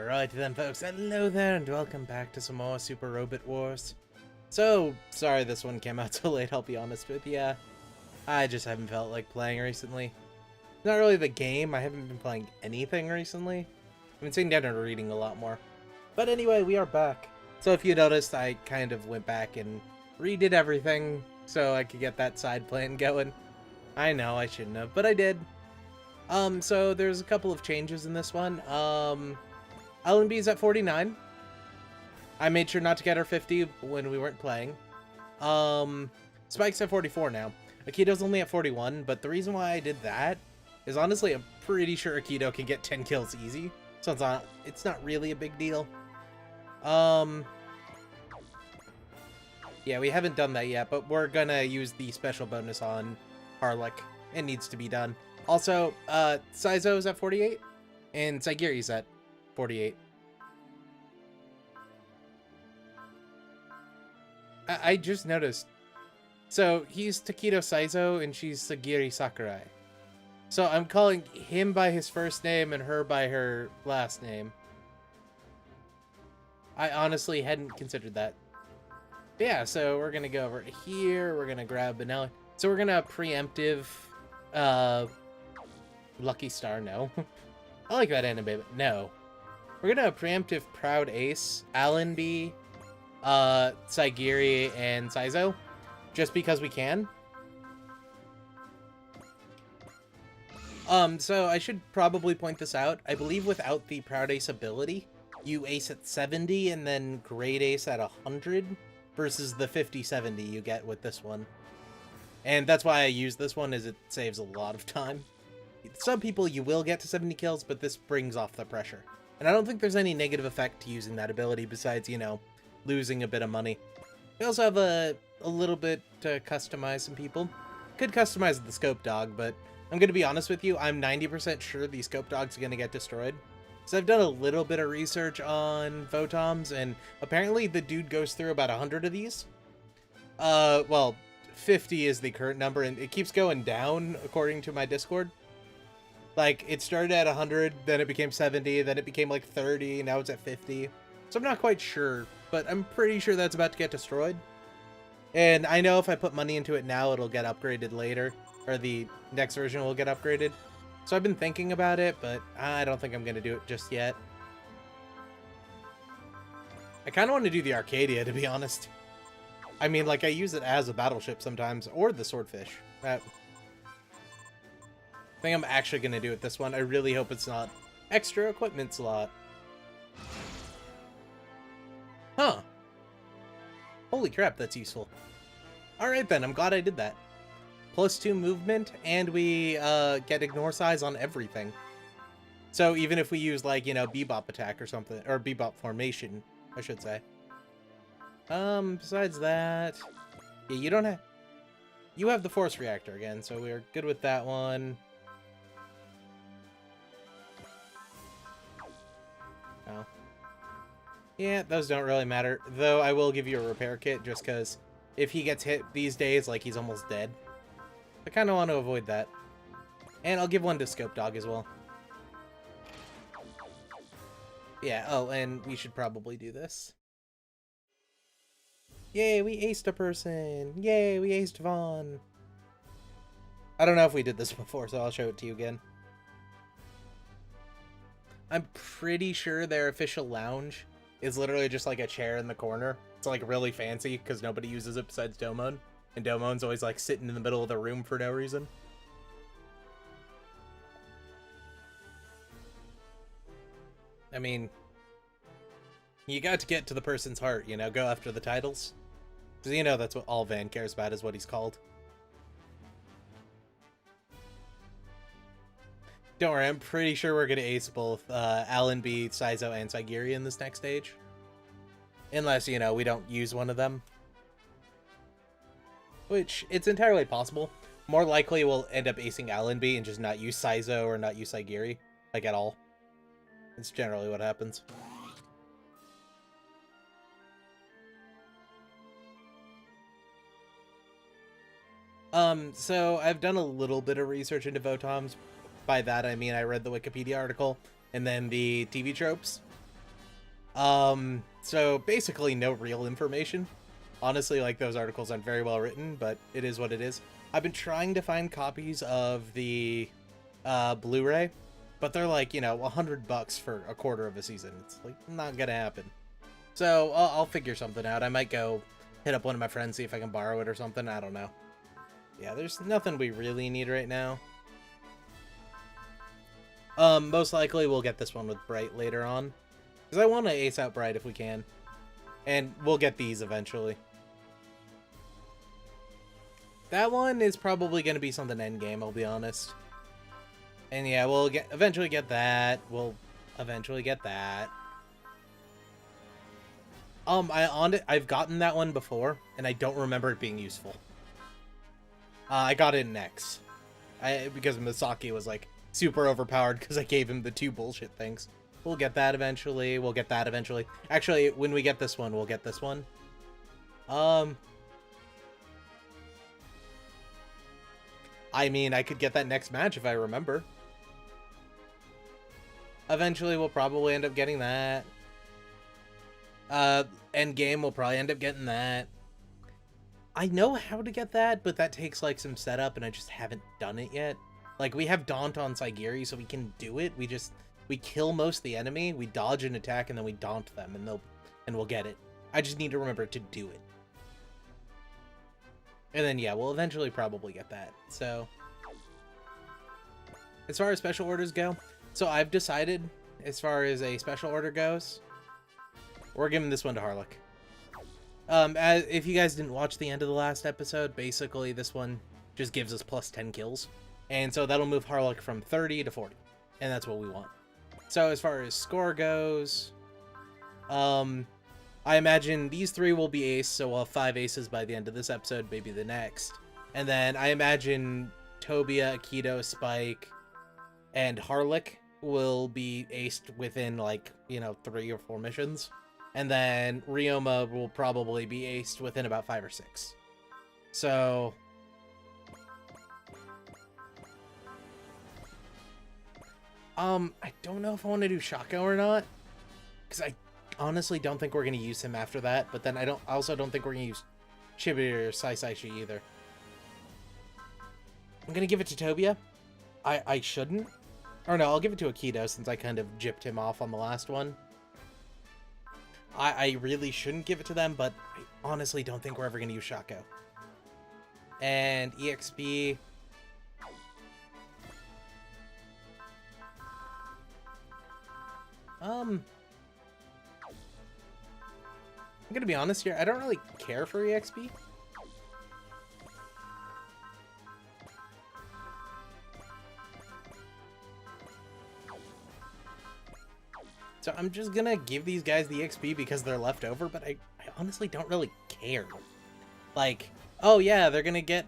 Alright then folks, hello there and welcome back to some more Super Robot Wars. So, sorry this one came out so late, I'll be honest with ya. I just haven't felt like playing recently. Not really the game, I haven't been playing anything recently. I've been sitting down and reading a lot more. But anyway, we are back. So if you noticed, I kind of went back and redid everything so I could get that side plan going. I know, I shouldn't have, but I did. So there's a couple of changes in this one. LNB's at 49. I made sure not to get her 50 when we weren't playing. Spike's at 44 now. Akito's only at 41, but the reason why I did that is honestly I'm pretty sure Akito can get 10 kills easy. So it's not really a big deal. Yeah, we haven't done that yet, but we're gonna use the special bonus on Harlech. It needs to be done. Also, Saizo's at 48, and Saigiri's at 48. I just noticed. So, he's Takedo Saizo, and she's Sagiri Sakurai. So, I'm calling him by his first name and her by her last name. I honestly hadn't considered that. But yeah, so we're gonna go over to here, we're gonna grab Benelli. So we're gonna preemptive, Lucky Star, no. I like that anime, but no. We're gonna preemptive Proud Ace, Allenby, Saigiri, and Saizo, just because we can. So I should probably point this out. I believe without the Proud Ace ability, you ace at 70 and then Great Ace at 100 versus the 50-70 you get with this one. And that's why I use this one, is it saves a lot of time. Some people you will get to 70 kills, but this brings off the pressure. And I don't think there's any negative effect to using that ability besides, you know, losing a bit of money. We also have a little bit to customize some people. Could customize the Scope Dog, but I'm going to be honest with you, I'm 90% sure the Scope Dog's going to get destroyed. So I've done a little bit of research on Votoms, and apparently the dude goes through about 100 of these. Well, 50 is the current number, and it keeps going down according to my Discord. Like, it started at 100, then it became 70, then it became like 30, now it's at 50. So I'm not quite sure, but I'm pretty sure that's about to get destroyed. And I know if I put money into it now, it'll get upgraded later, or the next version will get upgraded. So I've been thinking about it, but I don't think I'm going to do it just yet. I kind of want to do the Arcadia, to be honest. I mean, like, I use it as a battleship sometimes, or the Swordfish. I think I'm actually going to do it this one. I really hope it's not extra equipment slot. Huh. Holy crap, that's useful. Alright then, I'm glad I did that. +2 movement, and we get ignore size on everything. So even if we use, like, you know, Bebop attack or something, or Bebop formation, I should say. Besides that, yeah, you don't have... You have the Force Reactor again, so we're good with that one. Oh. Yeah, those don't really matter, though I will give you a repair kit, just because if he gets hit these days, like, he's almost dead. I kind of want to avoid that. And I'll give one to Scope Dog as well. Yeah, oh, and we should probably do this. Yay, we aced a person! Yay, we aced Vaughn! I don't know if we did this before, so I'll show it to you again. I'm pretty sure their official lounge is literally just like a chair in the corner. It's like really fancy because nobody uses it besides Domon. And Domon's always like sitting in the middle of the room for no reason. I mean, you got to get to the person's heart, you know, go after the titles. Because you know that's what all Van cares about, is what he's called. Don't worry, I'm pretty sure we're going to ace both Allenby, Saizo, and Saigiri in this next stage. Unless, you know, we don't use one of them. Which, it's entirely possible. More likely we'll end up acing Allenby and just not use Saizo or not use Saigiri. Like, at all. It's generally what happens. So I've done a little bit of research into Votoms. By that I mean I read the Wikipedia article and then the TV tropes. So basically no real information. Honestly, like, those articles aren't very well written, but it is what it is. I've been trying to find copies of the Blu-ray, but they're like, you know, $100 for a quarter of a season. It's like not gonna happen. So I'll figure something out. I might go hit up one of my friends, see if I can borrow it or something. I don't know. Yeah, there's nothing we really need right now. Most likely we'll get this one with Bright later on, because I want to ace out Bright if we can, and we'll get these eventually. That one is probably going to be something endgame, I'll be honest. And yeah, we'll eventually get that. We'll eventually get that. I've gotten that one before, and I don't remember it being useful. I got it in X. Because Misaki was, like, super overpowered because I gave him the 2 bullshit things. We'll get that eventually. We'll get that eventually. Actually, when we get this one, we'll get this one. I mean, I could get that next match if I remember. Eventually, we'll probably end up getting that. Endgame, we'll probably end up getting that. I know how to get that, but that takes, like, some setup, and I just haven't done it yet. Like, we have Daunt on Saigiri, so we can do it. We kill most of the enemy, we dodge an attack, and then we Daunt them, and we'll get it. I just need to remember to do it. And then, yeah, we'll eventually probably get that. So, as far as special orders go, so I've decided, as far as a special order goes, we're giving this one to Harlock. If you guys didn't watch the end of the last episode, basically this one just gives us plus 10 kills. And so that'll move Harlock from 30 to 40. And that's what we want. So as far as score goes, I imagine these 3 will be ace, so we'll have 5 aces by the end of this episode, maybe the next. And then I imagine Tobia, Aikido, Spike, and Harlock will be aced within, like, you know, 3 or 4 missions. And then Ryoma will probably be aced within about 5 or 6. So I don't know if I want to do Shako or not, because I honestly don't think we're going to use him after that, but then I also don't think we're going to use Chibi or Saisaishi either. I'm going to give it to Tobia. I shouldn't. Or no, I'll give it to Aikido since I kind of gypped him off on the last one. I really shouldn't give it to them, but I honestly don't think we're ever going to use Shako. And EXP... I'm gonna be honest here, I don't really care for EXP. So I'm just gonna give these guys the XP because they're left over, but I honestly don't really care. Like, oh yeah, they're gonna get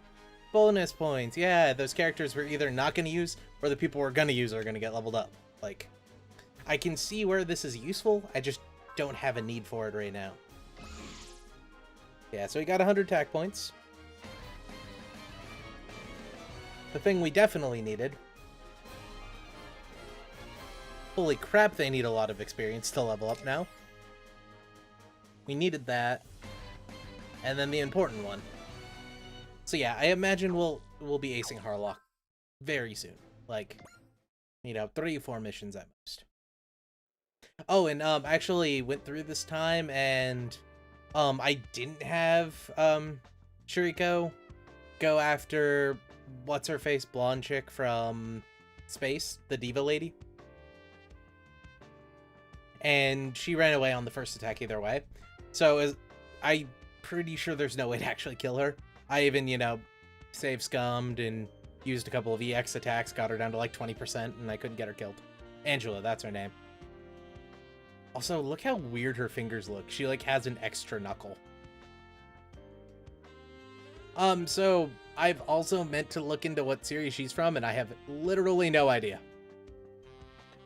bonus points. Yeah, those characters we're either not gonna use or the people we're gonna use are gonna get leveled up. Like, I can see where this is useful, I just don't have a need for it right now. Yeah, so we got 100 attack points. The thing we definitely needed. Holy crap, they need a lot of experience to level up now. We needed that. And then the important one. So yeah, I imagine we'll be acing Harlock very soon. Like, you know, 3 or 4 missions at most. Oh, and I actually went through this time and I didn't have Shuriko go after what's her face blonde chick from Space, the diva lady. And she ran away on the first attack either way. So I'm pretty sure there's no way to actually kill her. I even, you know, save scummed and used a couple of EX attacks, got her down to like 20%, and I couldn't get her killed. Angela, that's her name. Also, look how weird her fingers look. She, like, has an extra knuckle. So, I've also meant to look into what series she's from, and I have literally no idea.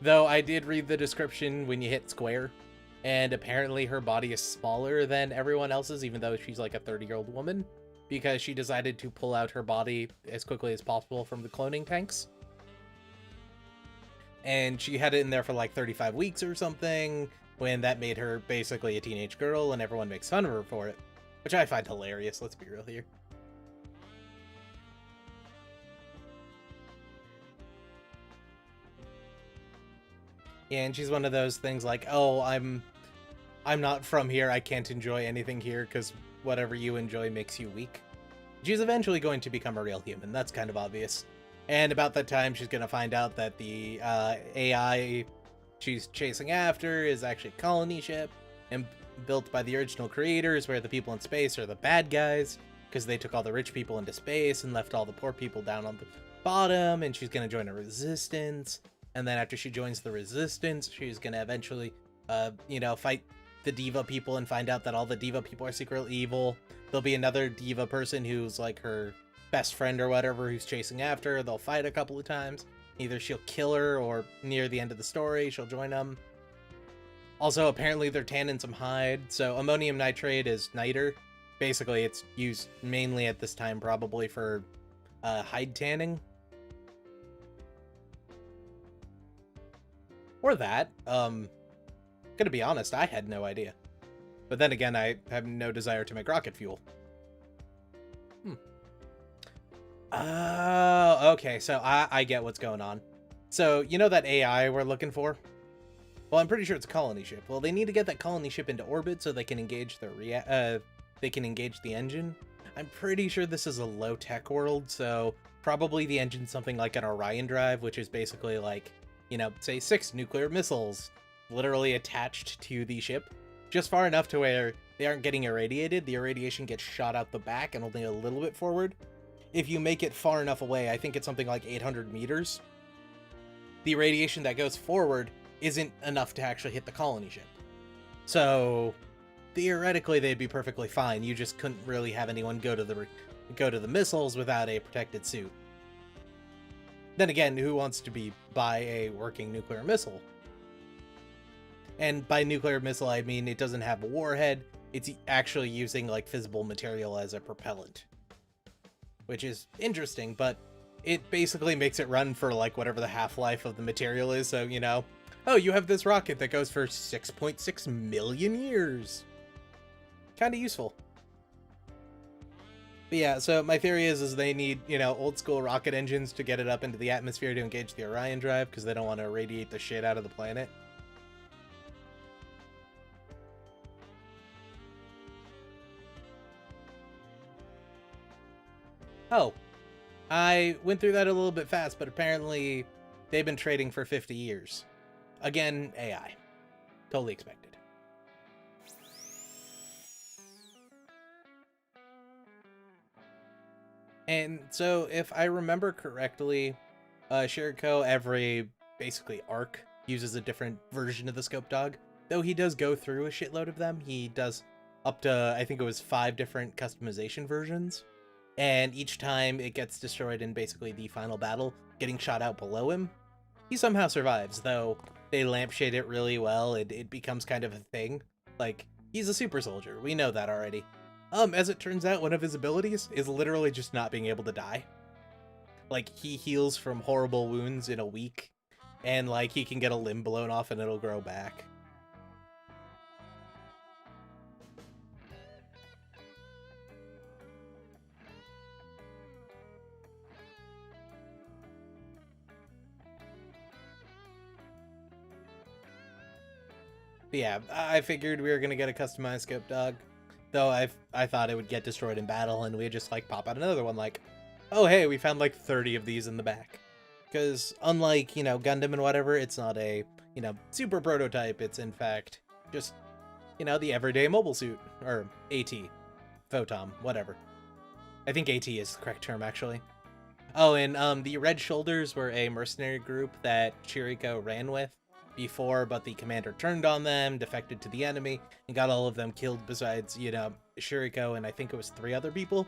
Though, I did read the description when you hit square, and apparently her body is smaller than everyone else's, even though she's, like, a 30-year-old woman, because she decided to pull out her body as quickly as possible from the cloning tanks. And she had it in there for like 35 weeks or something, when that made her basically a teenage girl and everyone makes fun of her for it, which I find hilarious, let's be real here. Yeah, and she's one of those things like, oh, I'm not from here, I can't enjoy anything here because whatever you enjoy makes you weak. She's eventually going to become a real human, that's kind of obvious. And about that time, she's going to find out that the AI she's chasing after is actually a colony ship and built by the original creators, where the people in space are the bad guys because they took all the rich people into space and left all the poor people down on the bottom, and she's going to join a resistance. And then after she joins the resistance, she's going to eventually, fight the diva people and find out that all the diva people are secretly evil. There'll be another diva person who's like her best friend or whatever who's chasing after her. They'll fight a couple of times. Either she'll kill her or near the end of the story, she'll join them. Also, apparently they're tanning some hide. So ammonium nitrate is niter. Basically, it's used mainly at this time probably for hide tanning. Or that. Gonna be honest, I had no idea. But then again, I have no desire to make rocket fuel. Oh, okay, so I get what's going on. So, you know that AI we're looking for? Well, I'm pretty sure it's a colony ship. Well, they need to get that colony ship into orbit so they can engage the engine. I'm pretty sure this is a low-tech world, so probably the engine's something like an Orion drive, which is basically like, say 6 nuclear missiles literally attached to the ship, just far enough to where they aren't getting irradiated. The irradiation gets shot out the back and only a little bit forward. If you make it far enough away, I think it's something like 800 meters, the radiation that goes forward isn't enough to actually hit the colony ship. So theoretically, they'd be perfectly fine. You just couldn't really have anyone go to the missiles without a protected suit. Then again, who wants to buy a working nuclear missile? And by nuclear missile, I mean it doesn't have a warhead. It's actually using like fissile material as a propellant, which is interesting, but it basically makes it run for like whatever the half-life of the material is. So, oh, you have this rocket that goes for 6.6 million years. Kind of useful. But yeah, so my theory is they need, old school rocket engines to get it up into the atmosphere to engage the Orion drive because they don't want to irradiate the shit out of the planet. Oh, I went through that a little bit fast, but apparently they've been trading for 50 years. Again, AI. Totally expected. And so, if I remember correctly, Shiriko, every basically arc, uses a different version of the scope dog. Though he does go through a shitload of them. He does up to, I think it was 5 different customization versions. And each time it gets destroyed in basically the final battle, getting shot out below him. He somehow survives, though they lampshade it really well. It becomes kind of a thing. Like, he's a super soldier. We know that already. As it turns out, one of his abilities is literally just not being able to die. Like, he heals from horrible wounds in a week, and like, he can get a limb blown off and it'll grow back. But yeah, I figured we were gonna get a customized scope dog, though I thought it would get destroyed in battle and we'd just like pop out another one like, oh hey, we found like 30 of these in the back. Because unlike, Gundam and whatever, it's not a, super prototype. It's in fact just, the everyday mobile suit, or AT, Votom, whatever. I think AT is the correct term actually. Oh, and the Red Shoulders were a mercenary group that Chiriko ran with before, but the commander turned on them, defected to the enemy, and got all of them killed besides, Shiriko and I think it was 3 other people.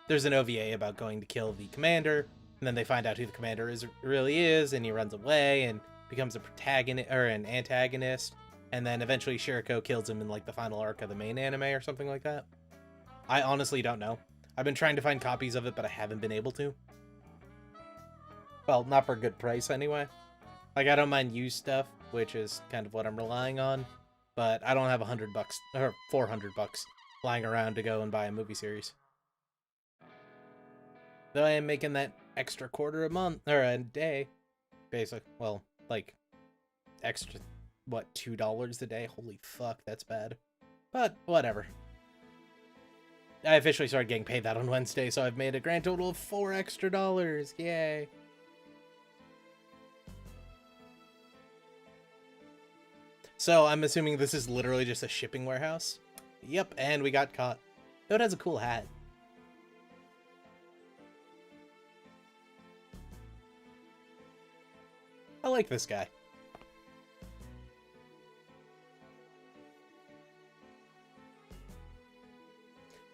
There's an OVA about going to kill the commander, and then they find out who the commander really is, and he runs away and becomes a protagonist or an antagonist, and then eventually Shiriko kills him in like the final arc of the main anime or something like that. I honestly don't know. I've been trying to find copies of it, but I haven't been able to. Well, not for a good price anyway. Like, I don't mind used stuff, which is kind of what I'm relying on. but I don't have $100 or $400 lying around to go and buy a movie series. Though I am making that extra quarter a month or a day, basic. Well, like extra, what, $2 a day? Holy fuck, that's bad. But whatever. I officially started getting paid that on Wednesday, so I've made a grand total of $4 extra. Yay. So I'm assuming this is literally just a shipping warehouse. Yep, and we got caught. Though it has a cool hat. I like this guy.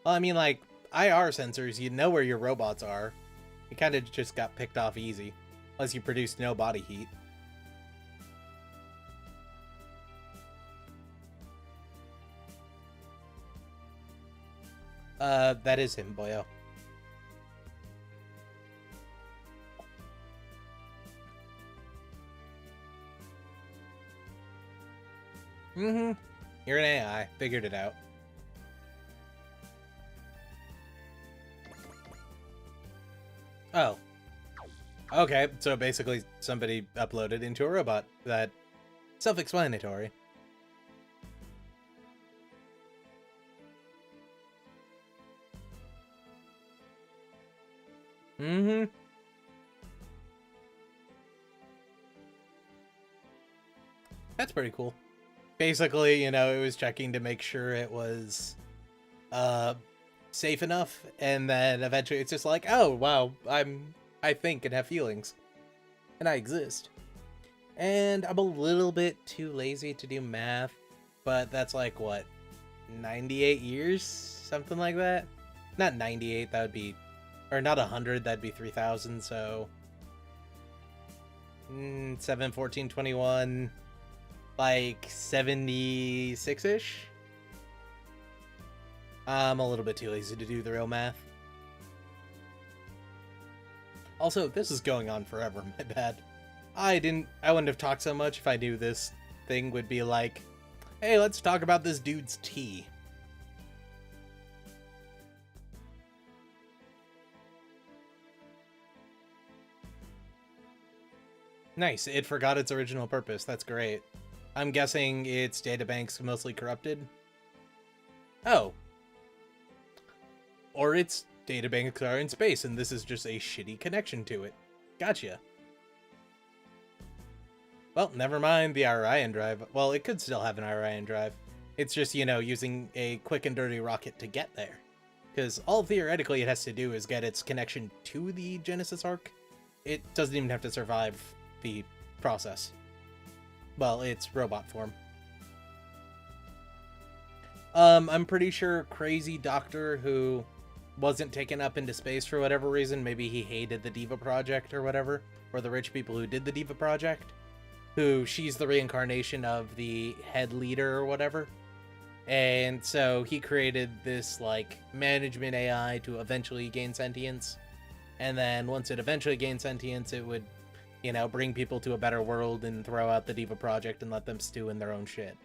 Well, I mean, like, IR sensors, you know where your robots are. You kind of just got picked off easy. Unless you produced no body heat. That is him, boyo. Mm-hmm. You're an AI. Figured it out. Oh. Okay, so basically somebody uploaded into a robot. That self-explanatory. Mm-hmm. That's pretty cool. Basically, you know, it was checking to make sure it was safe enough, and then eventually it's just like, oh wow, I think and have feelings. And I exist. And I'm a little bit too lazy to do math, but that's like what, 98 years? Something like that? Not 98, that would be, or not 100, that'd be 3,000, so 7, 14, 21, like 76-ish? I'm a little bit too lazy to do the real math. Also, this is going on forever, my bad. I wouldn't have talked so much if I knew this thing would be like, hey, let's talk about this dude's tea. Nice, it forgot its original purpose. That's great. I'm guessing its databank's mostly corrupted. Oh. Or its databanks are in space, and this is just a shitty connection to it. Gotcha. Well, never mind the Orion drive. Well, it could still have an Orion drive. It's just, you know, using a quick and dirty rocket to get there. Because all theoretically it has to do is get its connection to the Genesis Arc. It doesn't even have to survive the process. Well, it's robot form. I'm pretty sure Crazy Doctor, who wasn't taken up into space for whatever reason, maybe he hated the Diva Project or whatever, or the rich people who did the Diva Project, who she's the reincarnation of the head leader or whatever. And so he created this, like, management AI to eventually gain sentience. And then once it eventually gained sentience, it would, you know, bring people to a better world and throw out the Diva Project and let them stew in their own shit.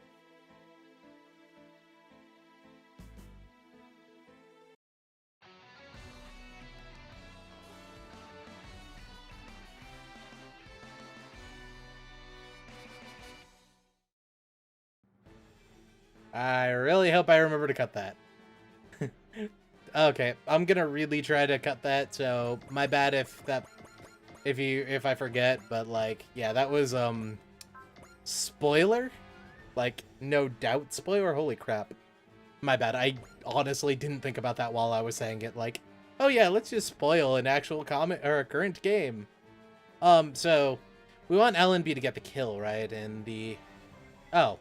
I really hope I remember to cut that. Okay, I'm gonna really try to cut that, so my bad if I forget, but like, yeah, that was spoiler? Like, no doubt spoiler? Holy crap. My bad, I honestly didn't think about that while I was saying it, like, oh yeah, let's just spoil an actual comic or a current game. So we want LNB to get the kill, right? And oh,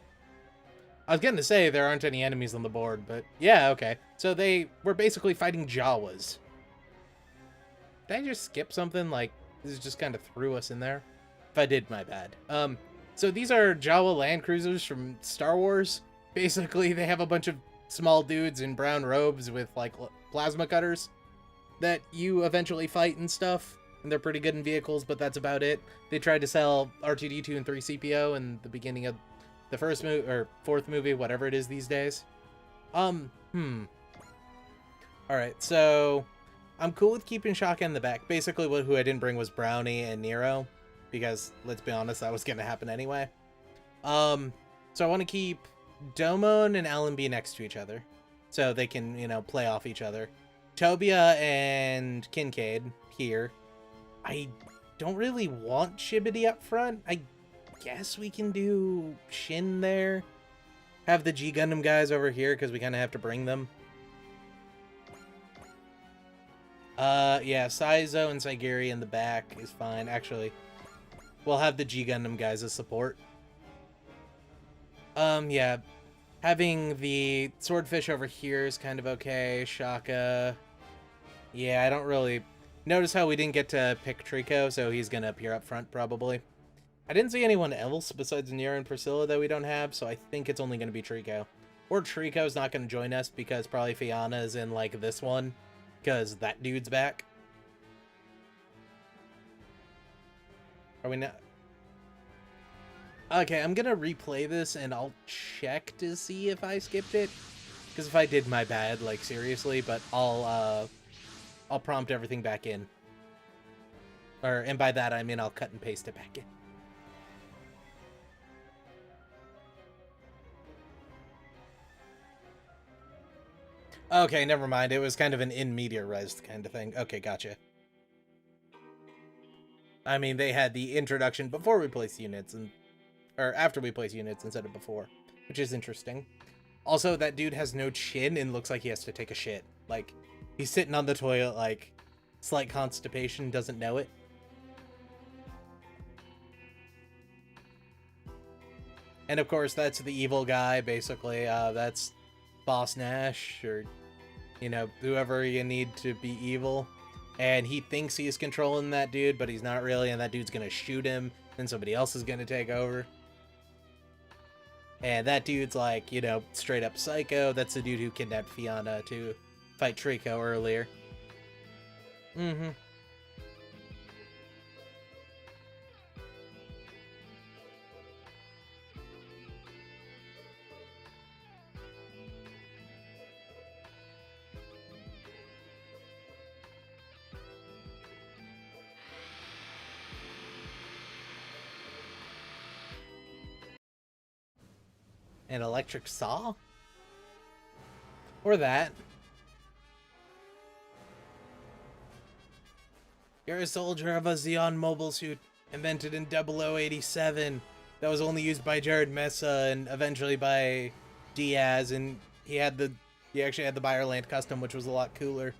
I was going to say there aren't any enemies on the board, but yeah, okay. So they were basically fighting Jawas. Did I just skip something? Like, this just kind of threw us in there? If I did, my bad. So these are Jawa land cruisers from Star Wars. Basically, they have a bunch of small dudes in brown robes with, like, plasma cutters that you eventually fight and stuff. And they're pretty good in vehicles, but that's about it. They tried to sell R2-D2 and 3CPO in the beginning of the first movie or fourth movie, whatever it is these days. All right, so I'm cool with keeping Shaka in the back. Basically, who I didn't bring was Brownie and Nero, because let's be honest, that was gonna happen anyway. So I want to keep Domon and Allenby next to each other, so they can, you know, play off each other. Tobia and Kincaid here. I don't really want Shibbity up front. I guess we can do Shin there. Have the G Gundam guys over here, because we kind of have to bring them. Yeah, Saizo and Saigiri in the back is fine. Actually, we'll have the G Gundam guys as support. Yeah. Having the Swordfish over here is kind of okay. Shaka. Yeah, I don't really... Notice how we didn't get to pick Trico, so he's gonna appear up front, probably. I didn't see anyone else besides Nero and Priscilla that we don't have, so I think it's only gonna be Trico. Or Trico's not gonna join us, because probably Fianna's in, like, this one, because that dude's back. Are we not... Okay, I'm gonna replay this, and I'll check to see if I skipped it. Because if I did, my bad, like, seriously, but I'll prompt everything back in. And by that, I mean I'll cut and paste it back in. Okay, never mind. It was kind of an in media res kind of thing. Okay, gotcha. I mean, they had the introduction before we place units, or after we place units instead of before, which is interesting. Also, that dude has no chin and looks like he has to take a shit. Like, he's sitting on the toilet, like, slight constipation, doesn't know it. And of course, that's the evil guy, basically. That's Boss Nash, or, you know, whoever you need to be evil. And he thinks he's controlling that dude, but he's not really, and that dude's gonna shoot him, and somebody else is gonna take over. And that dude's like, you know, straight up psycho. That's the dude who kidnapped Fianna to fight Trico earlier. Mm-hmm. An electric saw? Or that. You're a soldier of a Xeon mobile suit invented in 0087 that was only used by Jared Mesa and eventually by Diaz, and he actually had the Buyerland custom, which was a lot cooler.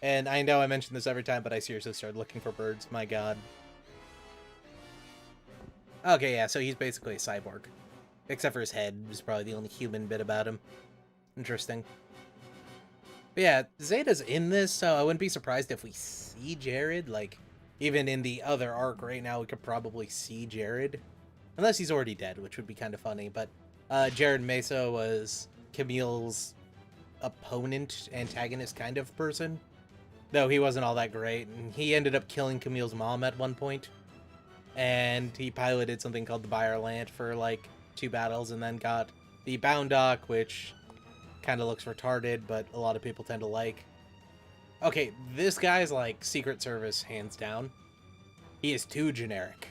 And I know I mention this every time, but I seriously started looking for birds. My god. Okay, yeah, so he's basically a cyborg. Except for his head, is probably the only human bit about him. Interesting. But yeah, Zeta's in this, so I wouldn't be surprised if we see Jared. Like, even in the other arc right now, we could probably see Jared. Unless he's already dead, which would be kind of funny. But Jared Mesa was Camille's opponent, antagonist kind of person. Though he wasn't all that great. And he ended up killing Camille's mom at one point. And he piloted something called the Buyerland for, like, 2 battles, and then got the Boundock, which kind of looks retarded, but a lot of people tend to like. Okay, this guy's like Secret Service, hands down. He is too generic.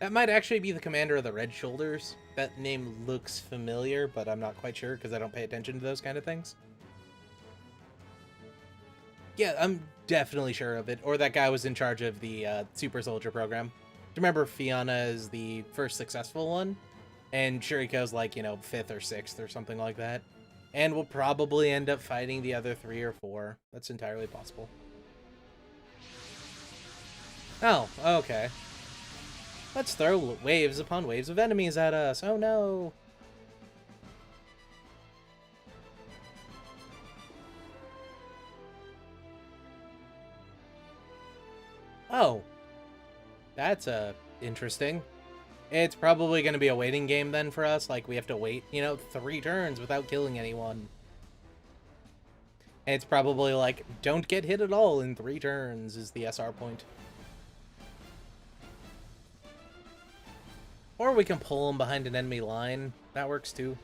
That might actually be the commander of the Red Shoulders. That name looks familiar, but I'm not quite sure because I don't pay attention to those kind of things. Yeah, I'm definitely sure of it. Or that guy was in charge of the Super Soldier program. Remember, Fianna is the first successful one, and Shuriko's like, you know, 5th or 6th or something like that. And we'll probably end up fighting the other 3 or 4. That's entirely possible. Oh, okay. Let's throw waves upon waves of enemies at us. Oh no! Oh. That's interesting. It's probably going to be a waiting game then for us. Like, we have to wait, you know, 3 turns without killing anyone. And it's probably like, don't get hit at all in 3 turns is the SR point. Or we can pull them behind an enemy line. That works too.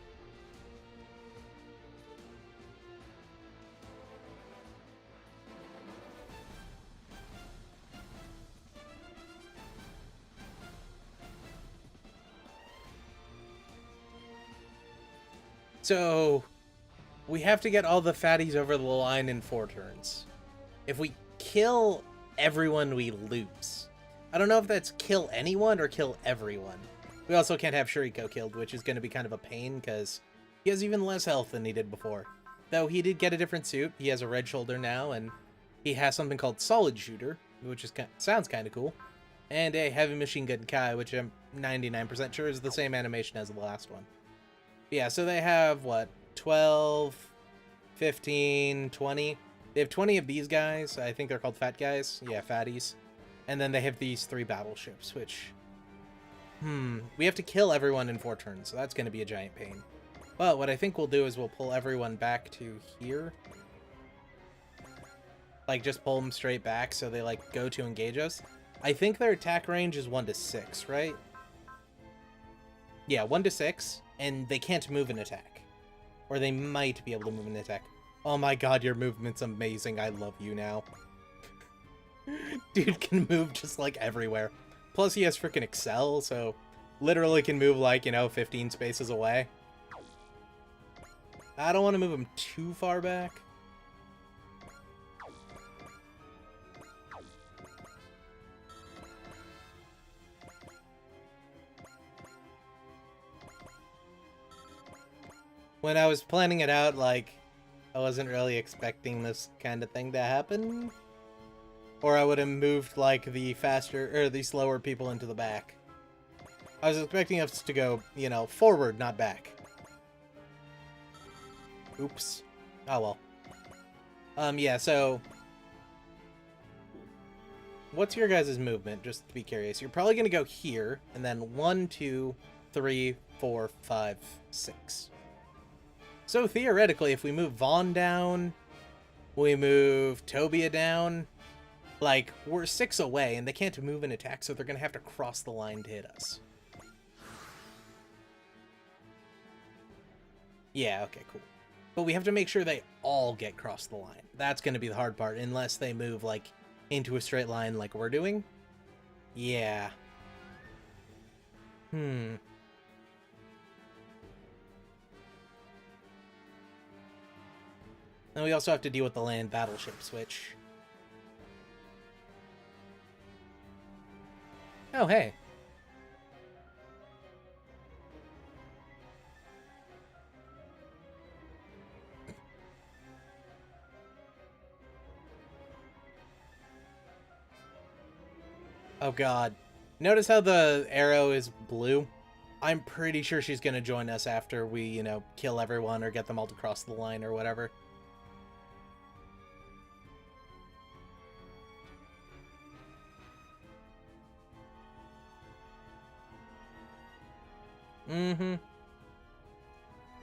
So, we have to get all the fatties over the line in 4 turns. If we kill everyone, we lose. I don't know if that's kill anyone or kill everyone. We also can't have Shuriko killed, which is going to be kind of a pain because he has even less health than he did before. Though he did get a different suit. He has a red shoulder now, and he has something called Solid Shooter, which is sounds kind of cool. And a Heavy Machine Gun Kai, which I'm 99% sure is the same animation as the last one. Yeah, so they have, what, 12, 15, 20? They have 20 of these guys. I think they're called fat guys. Yeah, fatties. And then they have these 3 battleships, which... we have to kill everyone in 4 turns, so that's going to be a giant pain. But what I think we'll do is we'll pull everyone back to here. Like, just pull them straight back so they, like, go to engage us. I think their attack range is 1 to 6, right? Yeah, 1 to 6. And they can't move an attack. Or they might be able to move an attack. Oh my god, your movement's amazing. I love you now. Dude can move just, like, everywhere. Plus, he has freaking Excel, so literally can move, like, you know, 15 spaces away. I don't want to move him too far back. When I was planning it out, like, I wasn't really expecting this kind of thing to happen. Or I would have moved, like, the faster, or the slower people into the back. I was expecting us to go, you know, forward, not back. Oops. Oh, well. Yeah, so... What's your guys' movement, just to be curious? You're probably going to go here, and then 1, 2, 3, 4, 5, 6. So theoretically, if we move Vaughn down, we move Tobia down, like, we're 6 away, and they can't move an attack, so they're going to have to cross the line to hit us. Yeah, okay, cool. But we have to make sure they all get across the line. That's going to be the hard part, unless they move, like, into a straight line like we're doing. Yeah. And we also have to deal with the land battleships, which... Oh, hey. Oh, God. Notice how the arrow is blue? I'm pretty sure she's going to join us after we, you know, kill everyone or get them all to cross the line or whatever.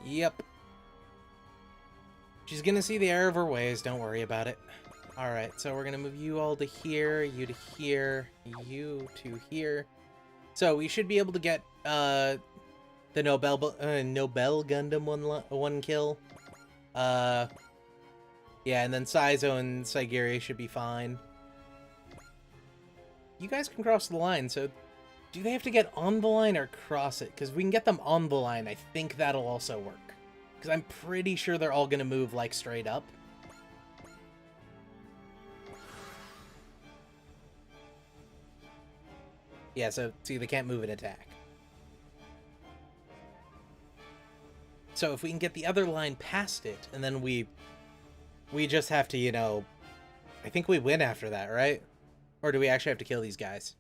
Yep. She's gonna see the error of her ways, don't worry about it. Alright, so we're gonna move you all to here, you to here, you to here. So we should be able to get the Nobel Gundam one kill. Yeah, and then Saizo and Saigiri should be fine. You guys can cross the line, so do they have to get on the line or cross it? Because we can get them on the line, I think that'll also work. Because I'm pretty sure they're all going to move, like, straight up. Yeah, so, see, they can't move an attack. So if we can get the other line past it, and then we just have to, you know... I think we win after that, right? Or do we actually have to kill these guys?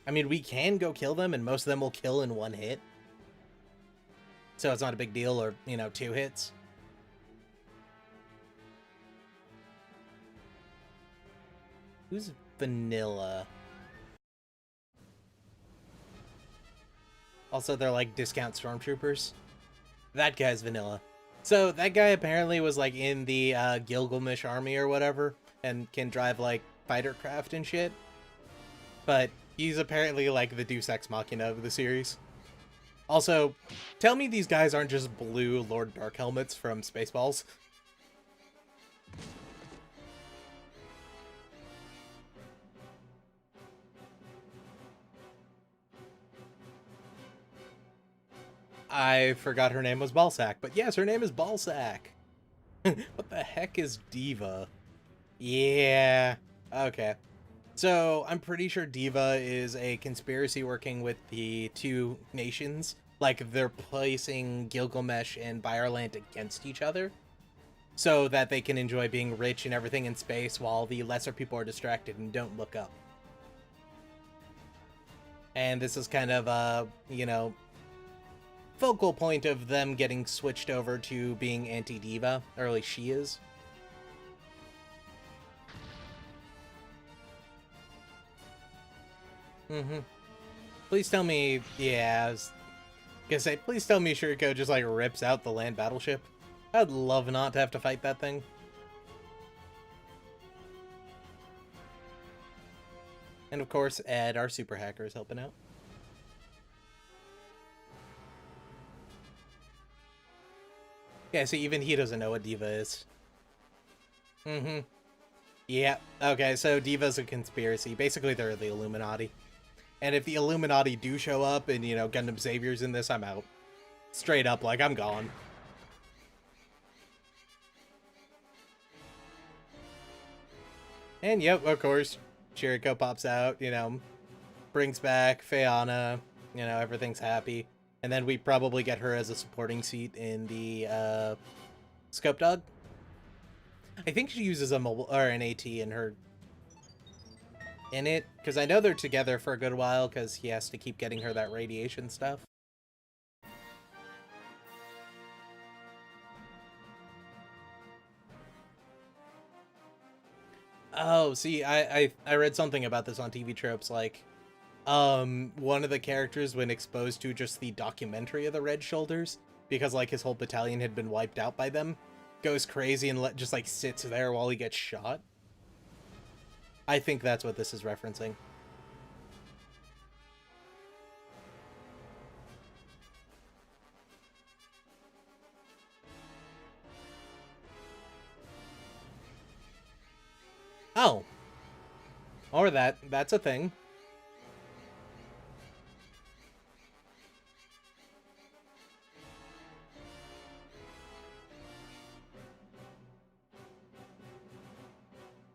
I mean, we can go kill them, and most of them will kill in 1 hit. So it's not a big deal, or, you know, 2 hits. Who's Vanilla? Also, they're, like, discount stormtroopers. That guy's Vanilla. So, that guy apparently was, like, in the Gilgamesh army or whatever, and can drive, like, fighter craft and shit. But He's apparently like the Deus Ex Machina of the series. Also, tell me these guys aren't just blue Lord Dark helmets from Spaceballs. I forgot her name was Ballsack, but yes, her name is Ballsack. What the heck is Diva? Yeah, okay. So, I'm pretty sure Diva is a conspiracy working with the two nations. Like, they're placing Gilgamesh and Byerland against each other so that they can enjoy being rich and everything in space while the lesser people are distracted and don't look up. And this is kind of a, you know, focal point of them getting switched over to being anti-Diva, or at least she is. Please tell me, yeah, I was gonna say, please tell me Shuriko just, like, rips out the land battleship. I'd love not to have to fight that thing. And of course, Ed, our super hacker, is helping out. Yeah, so even he doesn't know what Diva is. Yeah, okay, so Diva's a conspiracy. Basically, they're the Illuminati. And if the Illuminati do show up and, you know, Gundam Savior's in this, I'm out. Straight up, like, I'm gone. And, yep, of course, Chiriko pops out, you know, brings back Fayana, you know, everything's happy. And then we probably get her as a supporting seat in the, Scope Dog. I think she uses a mobile, or an AT in her... in it, because I know they're together for a good while, because he has to keep getting her that radiation stuff. Oh, see, I read something about this on TV Tropes, like, one of the characters, when exposed to just the documentary of the Red Shoulders, because, like, his whole battalion had been wiped out by them, goes crazy and just, like, sits there while he gets shot. I think that's what this is referencing. Oh. Or that's a thing.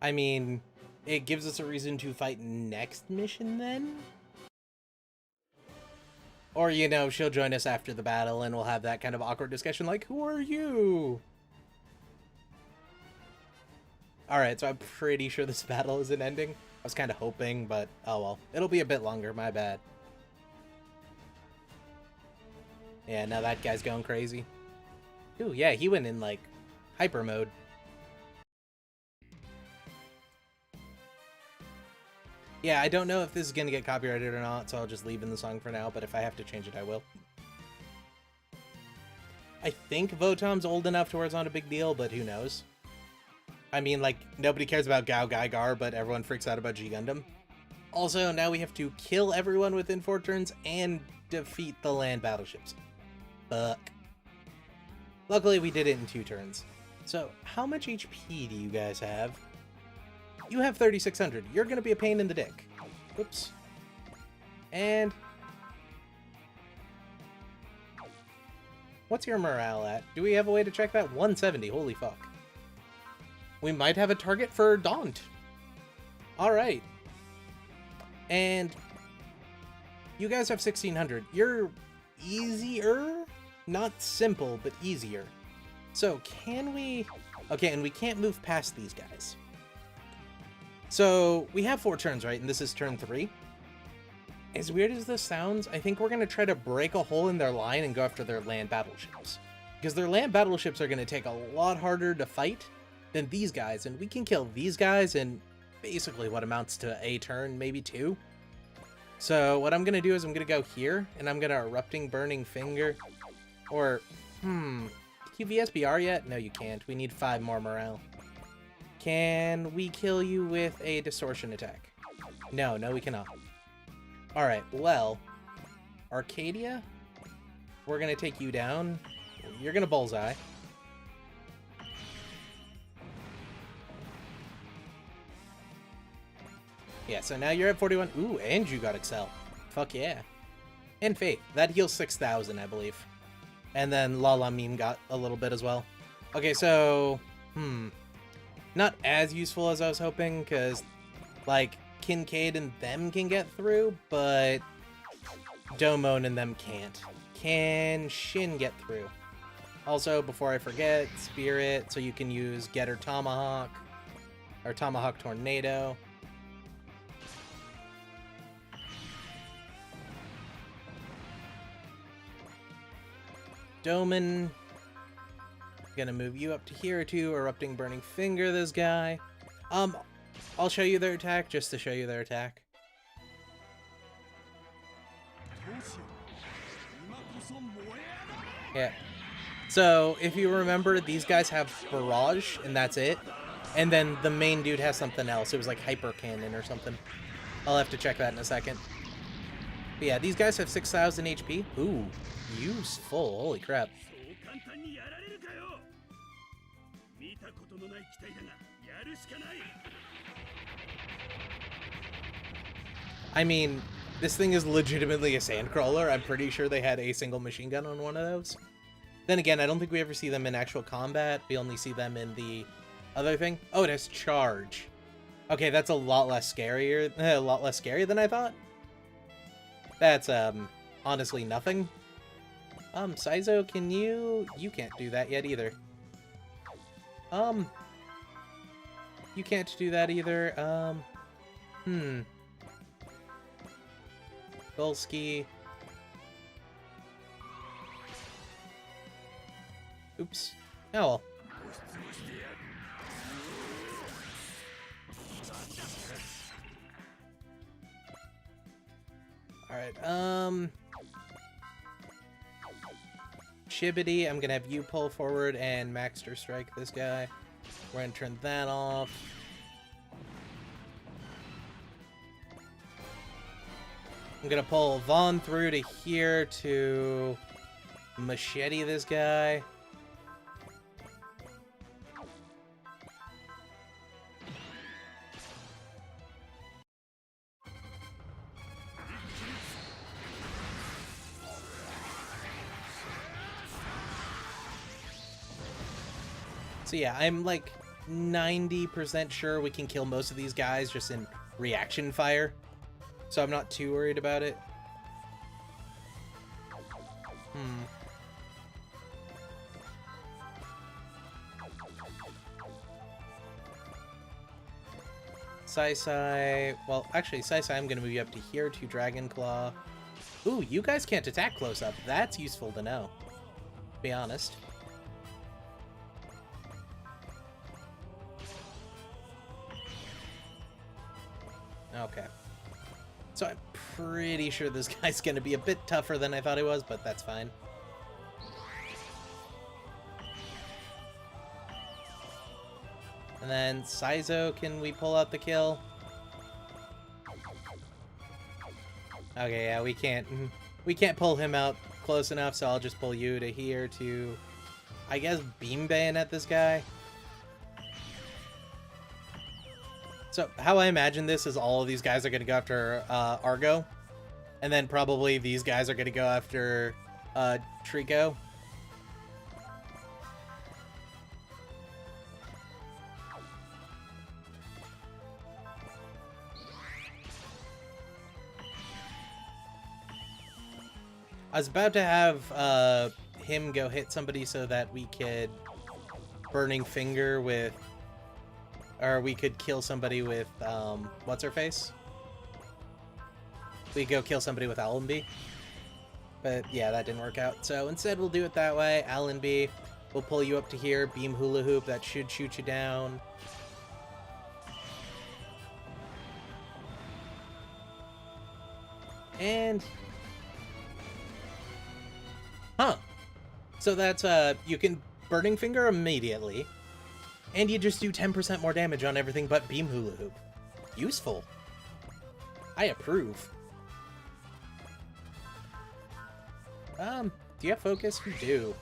I mean, it gives us a reason to fight next mission, then? Or, you know, she'll join us after the battle, and we'll have that kind of awkward discussion like, who are you? Alright, so I'm pretty sure this battle isn't ending. I was kind of hoping, but oh well. It'll be a bit longer, my bad. Yeah, now that guy's going crazy. Ooh, yeah, he went in, like, hyper mode. Yeah, I don't know if this is going to get copyrighted or not, so I'll just leave in the song for now, but if I have to change it, I will. I think Votom's old enough to where it's not a big deal, but who knows? I mean, like, nobody cares about Gao Gaigar, but everyone freaks out about G-Gundam. Also, now we have to kill everyone within 4 turns and defeat the land battleships. Fuck. Luckily, we did it in 2 turns. So, how much HP do you guys have? You have 3,600. You're gonna be a pain in the dick. Oops. And... what's your morale at? Do we have a way to check that? 170. Holy fuck. We might have a target for Daunt. Alright. And... you guys have 1,600. You're easier? Not simple, but easier. So, can we... okay, and we can't move past these guys. So, we have 4 turns, right? And this is turn 3. As weird as this sounds, I think we're going to try to break a hole in their line and go after their land battleships. Because their land battleships are going to take a lot harder to fight than these guys. And we can kill these guys in basically what amounts to a turn, maybe 2. So, what I'm going to do is I'm going to go here, and I'm going to Erupting Burning Finger. Or, can you VSBR yet? No, you can't. We need 5 more morale. Can we kill you with a distortion attack? No, we cannot. Alright, well, Arcadia, we're gonna take you down. You're gonna bullseye. Yeah, so now you're at 41. Ooh, and you got Excel. Fuck yeah. And Faith. That heals 6,000, I believe. And then Lala Meme got a little bit as well. Okay, so... Not as useful as I was hoping, because, like, Kincaid and them can get through, but Domon and them can't. Can Shin get through? Also, before I forget, Spirit, so you can use Getter Tomahawk, or Tomahawk Tornado. Doman, gonna move you up to here too. Erupting Burning Finger this guy. I'll show you their attack just to show you their attack. Yeah. So if you remember, these guys have Barrage and that's it. And then the main dude has something else. It was like Hyper Cannon or something. I'll have to check that in a second. But yeah, these guys have 6,000 HP. Ooh. Useful, holy crap. I mean, this thing is legitimately a sandcrawler. I'm pretty sure they had a single machine gun on one of those. Then again, I don't think we ever see them in actual combat. We only see them in the other thing. Oh, it has charge. Okay, that's a lot less scarier. A lot less scary than I thought. That's honestly nothing. Saizo, can you... You can't do that yet either. You can't do that either. Golski. Oops. Oh well. Alright, Shibbity, I'm gonna have you pull forward and Maxter strike this guy. We're gonna turn that off. I'm gonna pull Vaughn through to here to machete this guy. So yeah, I'm like 90% sure we can kill most of these guys just in reaction fire. So I'm not too worried about it. Sai. Well, actually, Sai, I'm gonna move you up to here to Dragon Claw. Ooh, you guys can't attack close up. That's useful to know, to be honest. Okay. So I'm pretty sure this guy's going to be a bit tougher than I thought he was, but that's fine. And then Saizo, can we pull out the kill? Okay, yeah, we can't pull him out close enough, so I'll just pull you to here to, I guess, beam bayonet this guy. So, how I imagine this is all of these guys are going to go after Argo. And then probably these guys are going to go after Trico. I was about to have him go hit somebody so that we could Burning Finger with... Or we could kill somebody with, what's-her-face? We go kill somebody with Allenby. But, yeah, that didn't work out. So, instead, we'll do it that way. Allenby, we'll pull you up to here. Beam Hula Hoop, that should shoot you down. And... Huh. So that's, you can Burning Finger immediately. And you just do 10% more damage on everything but Beam Hula Hoop. Useful. I approve. Do you have focus? You do.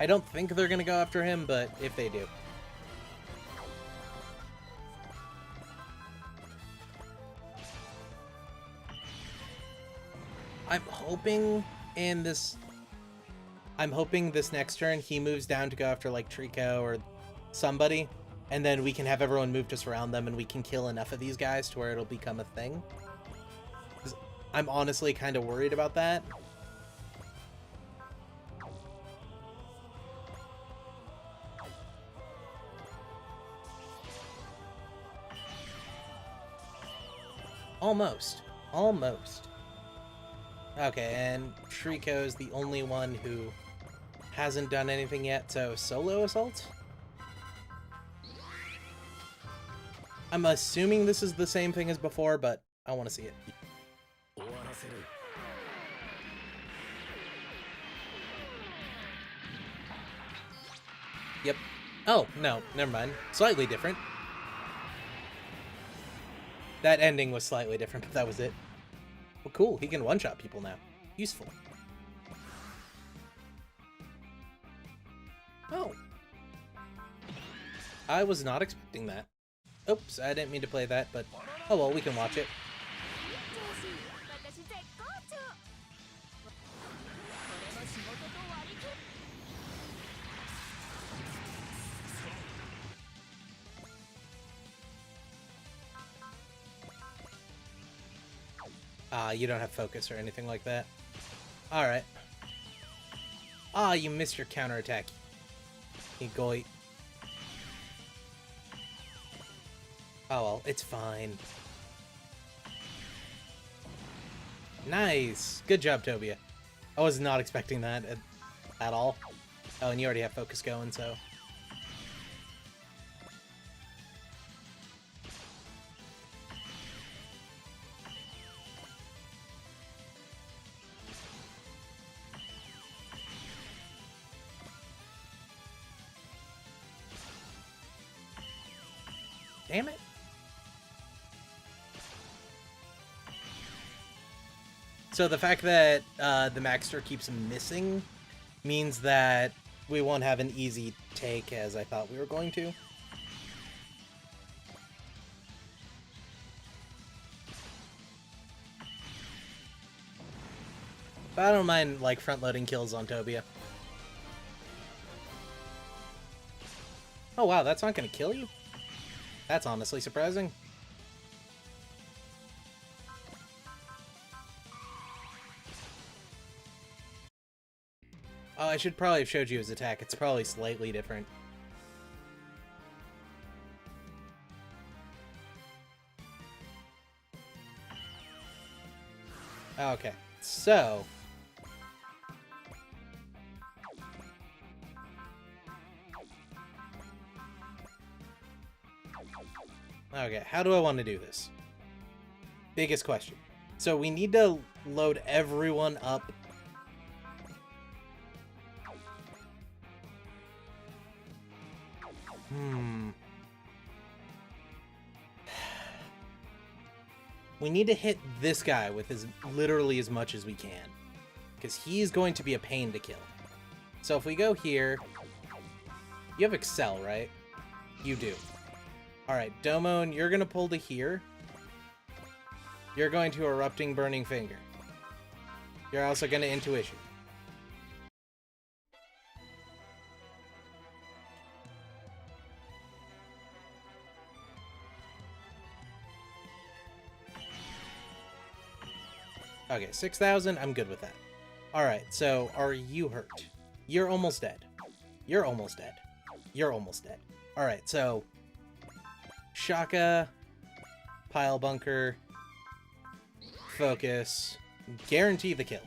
I don't think they're gonna go after him, but if they do. I'm hoping this next turn he moves down to go after like Trico or somebody, and then we can have everyone move to surround them and we can kill enough of these guys to where it'll become a thing. 'Cause I'm honestly kind of worried about that. Almost. Almost. Okay, and Trico is the only one who hasn't done anything yet, so solo assault? I'm assuming this is the same thing as before, but I want to see it. Yep. Oh, no, never mind. Slightly different. That ending was slightly different, but that was it. Well, cool. He can one-shot people now. Useful. Oh. I was not expecting that. Oops, I didn't mean to play that, but oh well, we can watch it. You don't have focus or anything like that. Alright. You missed your counterattack. You goit. Oh well, it's fine. Nice! Good job, Tobia. I was not expecting that at all. Oh, and you already have focus going, so... Damn it. So the fact that the Maxter keeps missing means that we won't have an easy take as I thought we were going to. But I don't mind, like, front-loading kills on Tobia. Oh wow, that's not gonna kill you? That's honestly surprising. Oh, I should probably have showed you his attack. It's probably slightly different. Okay, so... Okay, how do I want to do this? Biggest question. So we need to load everyone up. We need to hit this guy with literally as much as we can, because he's going to be a pain to kill. So if we go here, you have Excel, right? You do. Alright, Domon, you're going to pull to here. You're going to Erupting Burning Finger. You're also going to Intuition. Okay, 6,000, I'm good with that. Alright, so are you hurt? You're almost dead. You're almost dead. You're almost dead. Alright, so... Shaka, Pile Bunker, Focus, guarantee the kill.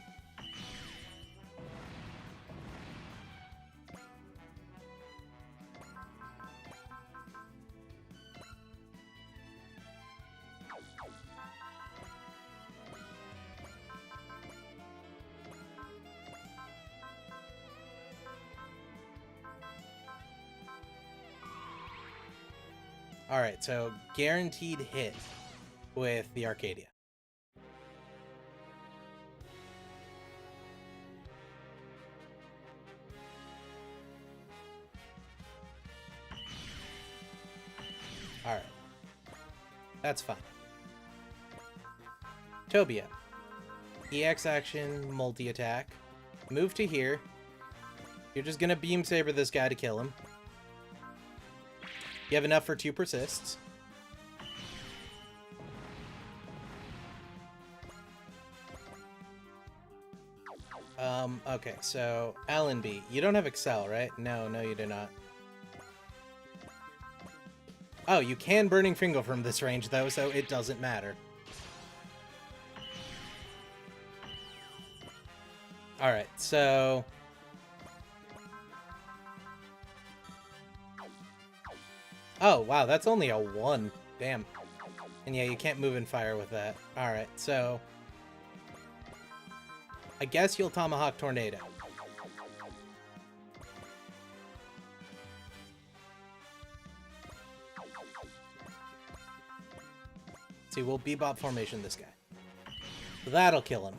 Alright, so guaranteed hit with the Arcadia. Alright. That's fine. Tobia. EX action, multi-attack. Move to here. You're just gonna Beam Saber this guy to kill him. You have enough for 2 persists. Okay, so Allenby, you don't have Excel, right? No, you do not. Oh, you can Burning Finger from this range, though, so it doesn't matter. Alright, so... Oh, wow, that's only a 1. Damn. And yeah, you can't move in fire with that. Alright, so... I guess you'll Tomahawk Tornado. See, we'll Bebop formation this guy. That'll kill him.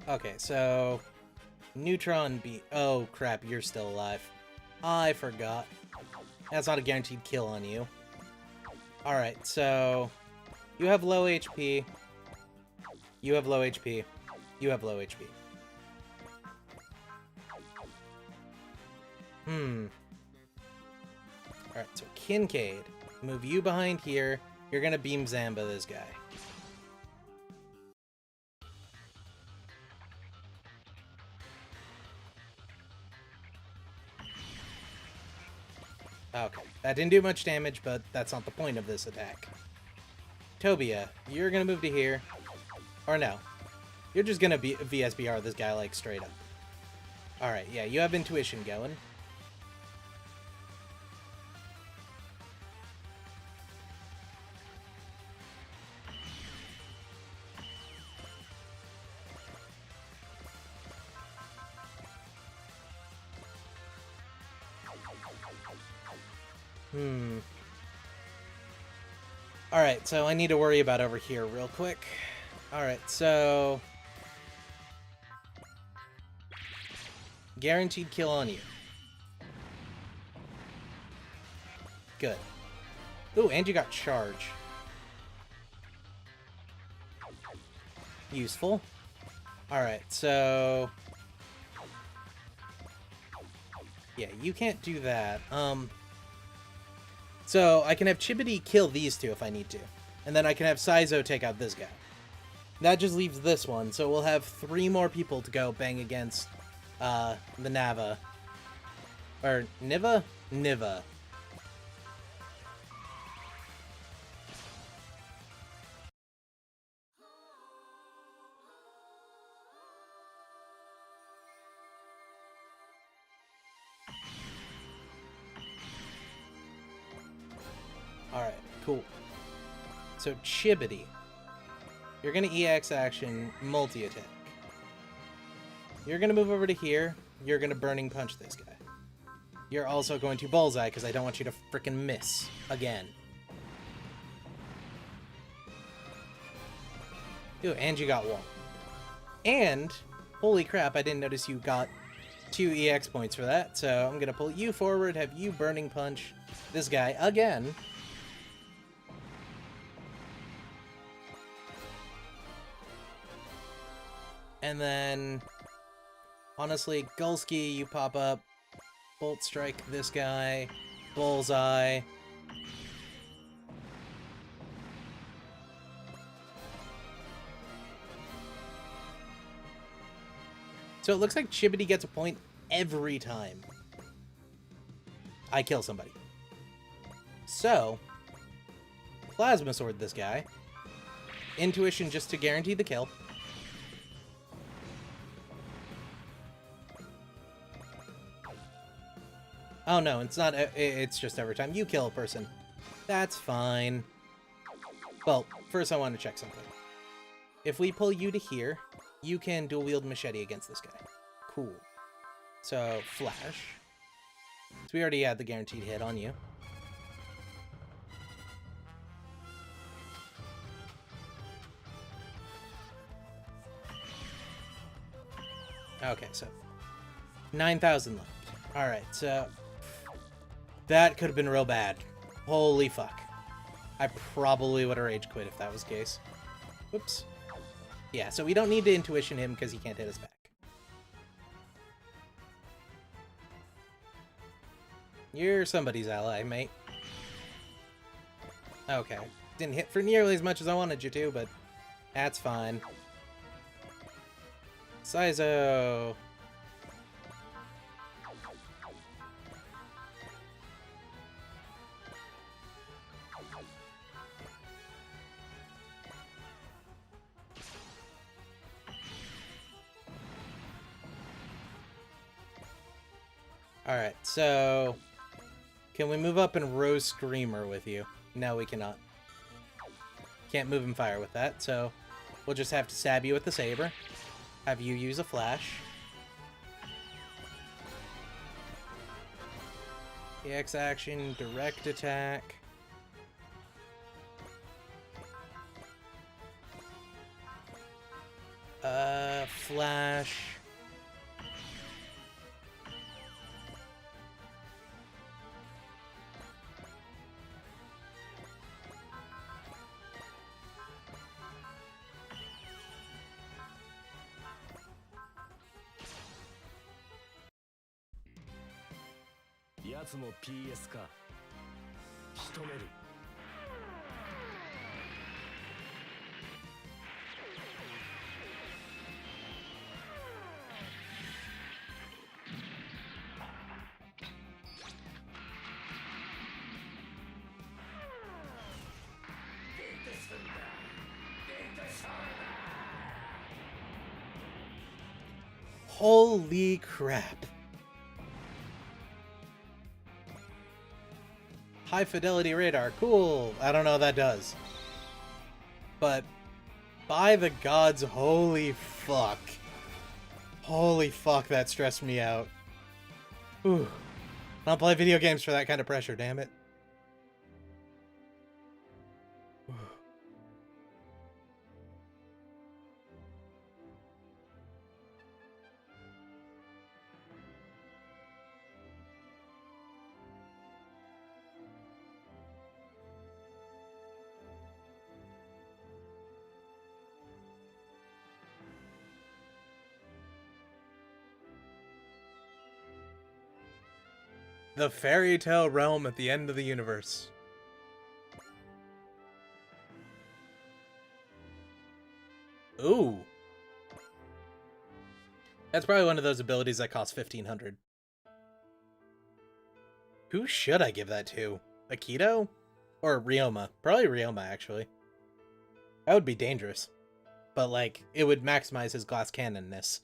Okay, so... Neutron B... Oh, crap, you're still alive. I forgot. That's not a guaranteed kill on you. Alright, so... You have low HP. You have low HP. You have low HP. Alright, so Kincaid. Move you behind here. You're gonna Beam Zamba this guy. Okay, that didn't do much damage, but that's not the point of this attack. Tobia, you're gonna move to here. Or no. You're just gonna VSBR this guy, like, straight up. Alright, yeah, you have Intuition going. Alright, so I need to worry about over here real quick. Alright, so... Guaranteed kill on you. Good. Ooh, and you got charge. Useful. Alright, so... Yeah, you can't do that. So I can have Chibity kill these two if I need to. And then I can have Saizo take out this guy. That just leaves this one, so we'll have 3 more people to go bang against the Nava. Or Niva? Niva. Alright, cool. So, Chibity. You're gonna EX action, multi-attack. You're gonna move over to here. You're gonna Burning Punch this guy. You're also going to Bullseye, because I don't want you to frickin' miss. Again. Ooh, and you got 1. And, holy crap, I didn't notice you got 2 EX points for that, so I'm gonna pull you forward, have you Burning Punch this guy again. And then, honestly, Gulski, you pop up, Bolt Strike this guy, Bullseye. So it looks like Chibity gets a point every time I kill somebody. So, Plasma Sword this guy. Intuition just to guarantee the kill. Oh no, it's not, it's just every time you kill a person. That's fine. Well, first I want to check something. If we pull you to here, you can dual wield Machete against this guy. Cool. So, Flash. So we already had the guaranteed hit on you. Okay, so 9,000 left. Alright, so... that could have been real bad. Holy fuck. I probably would have rage quit if that was the case. Whoops. Yeah, so we don't need to intuition him because he can't hit us back. You're somebody's ally, mate. Okay. Didn't hit for nearly as much as I wanted you to, but that's fine. Sizo! Alright, so... can we move up and Rose Screamer with you? No, we cannot. Can't move and fire with that, so... we'll just have to stab you with the saber. Have you use a flash. EX action, direct attack. Flash. PS か仕留める Holy crap. High fidelity radar. Cool. I don't know what that does. But by the gods, holy fuck. Holy fuck, that stressed me out. Whew. I don't play video games for that kind of pressure, damn it. The fairy tale realm at the end of the universe. Ooh. That's probably one of those abilities that costs 1,500. Who should I give that to? Akito? Or Ryoma? Probably Ryoma, actually. That would be dangerous. But, like, it would maximize his glass cannonness.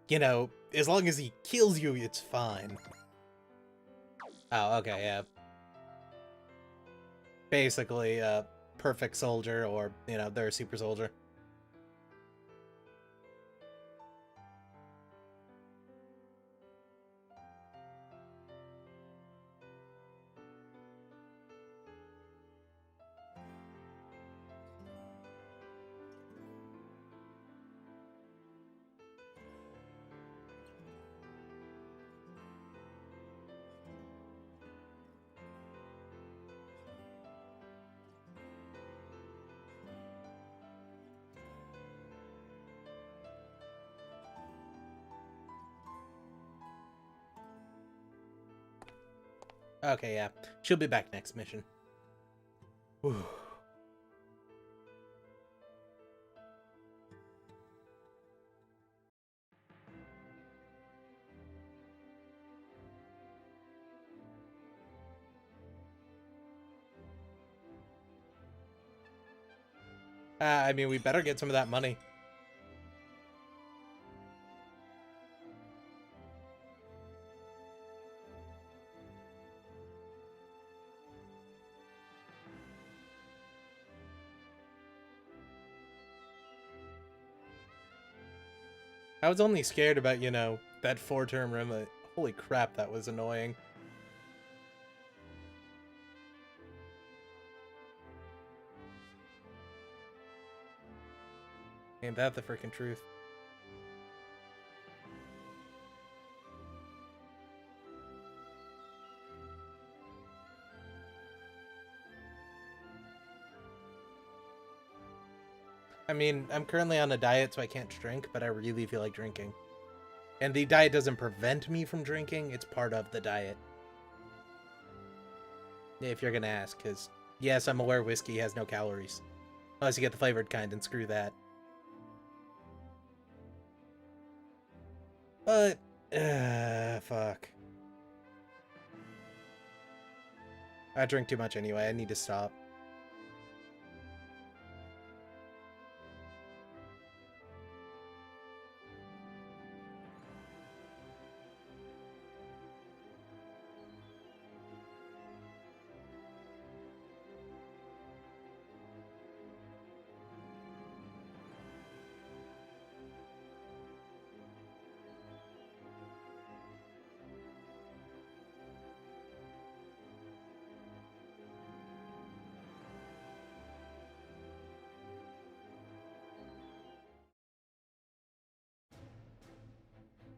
You know, as long as he kills you, it's fine. Oh, okay, yeah. Basically, a perfect soldier, or, you know, they're a super soldier. Okay, yeah. She'll be back next mission. Whew. I mean, we better get some of that money. I was only scared about, you know, that 4-turn rim. Holy crap, that was annoying. Ain't that the freaking truth? I mean, I'm currently on a diet, so I can't drink, but I really feel like drinking. And the diet doesn't prevent me from drinking, it's part of the diet. If you're gonna ask, because, yes, I'm aware whiskey has no calories. Unless you get the flavored kind, and screw that. But, fuck. I drink too much anyway, I need to stop.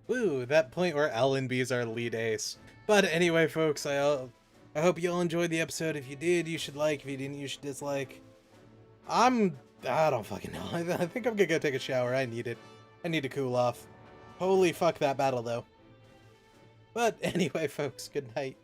Woo, that point where Allenby's our lead ace. But anyway, folks, I hope you all enjoyed the episode. If you did, you should like. If you didn't, you should dislike. I don't fucking know. I think I'm gonna go take a shower. I need it. I need to cool off. Holy fuck that battle, though. But anyway, folks, good night.